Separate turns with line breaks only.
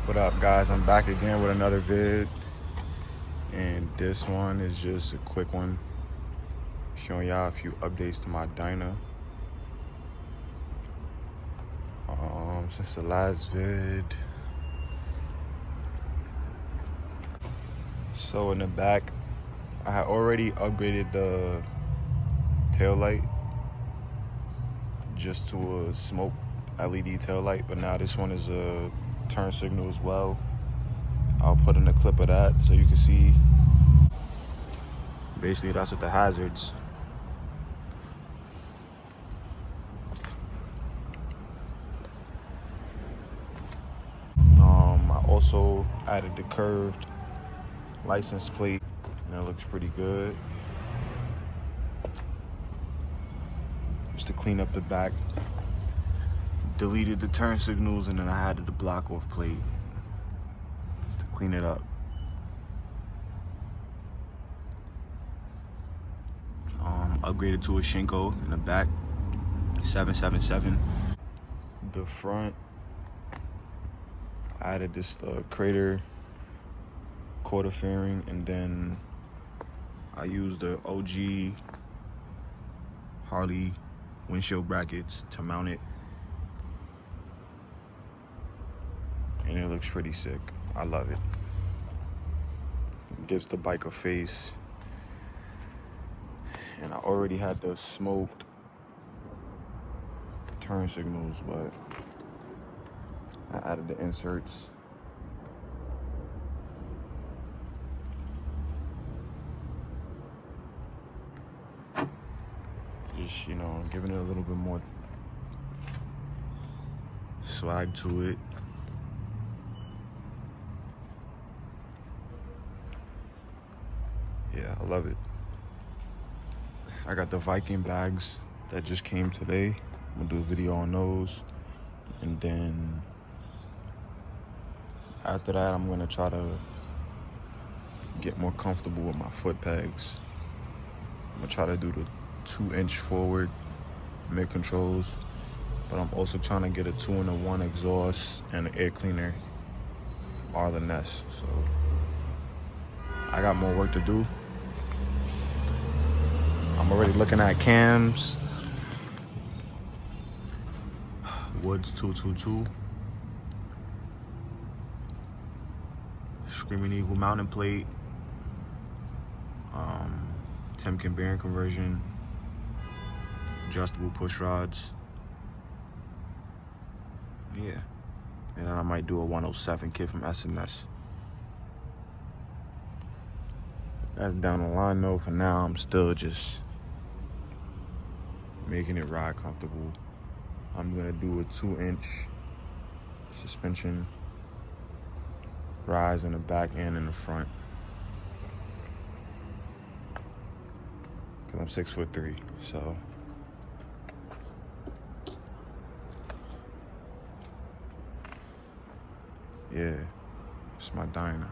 What up, guys? I'm back again with another vid, and this one is just a quick one showing y'all a few updates to my Dyna. Since the last vid. So in the back, I had already upgraded the tail light just to a smoke LED tail light, but now this one is a turn signal as well. I'll put in a clip of that so you can see. Basically, that's what the hazards. I also added the curved license plate, and it looks pretty good. Just to clean up the back. Deleted the turn signals, and then I added the block off plate just to clean it up. Upgraded to a Shinko in the back, 777. The front, I added this crater quarter fairing, and then I used the OG Harley windshield brackets to mount it. And it looks pretty sick. I love it. It gives the bike a face. And I already had the smoked turn signals, but I added the inserts. Just, giving it a little bit more swag to it. Yeah, I love it. I got the Viking bags that just came today. I'm gonna do a video on those. And then after that, I'm gonna try to get more comfortable with my foot pegs. I'm gonna try to do the 2-inch forward mid controls, but I'm also trying to get a 2-in-1 exhaust and an air cleaner or the nest. So I got more work to do. I'm already looking at cams. Woods 222. Screaming Eagle mounting plate. Timken bearing conversion. Adjustable push rods. Yeah. And then I might do a 107 kit from SMS. That's down the line though. For now, I'm still just making it ride comfortable. I'm gonna do a 2-inch suspension rise in the back and in the front. Cause I'm 6'3", so. Yeah, it's my Dyna.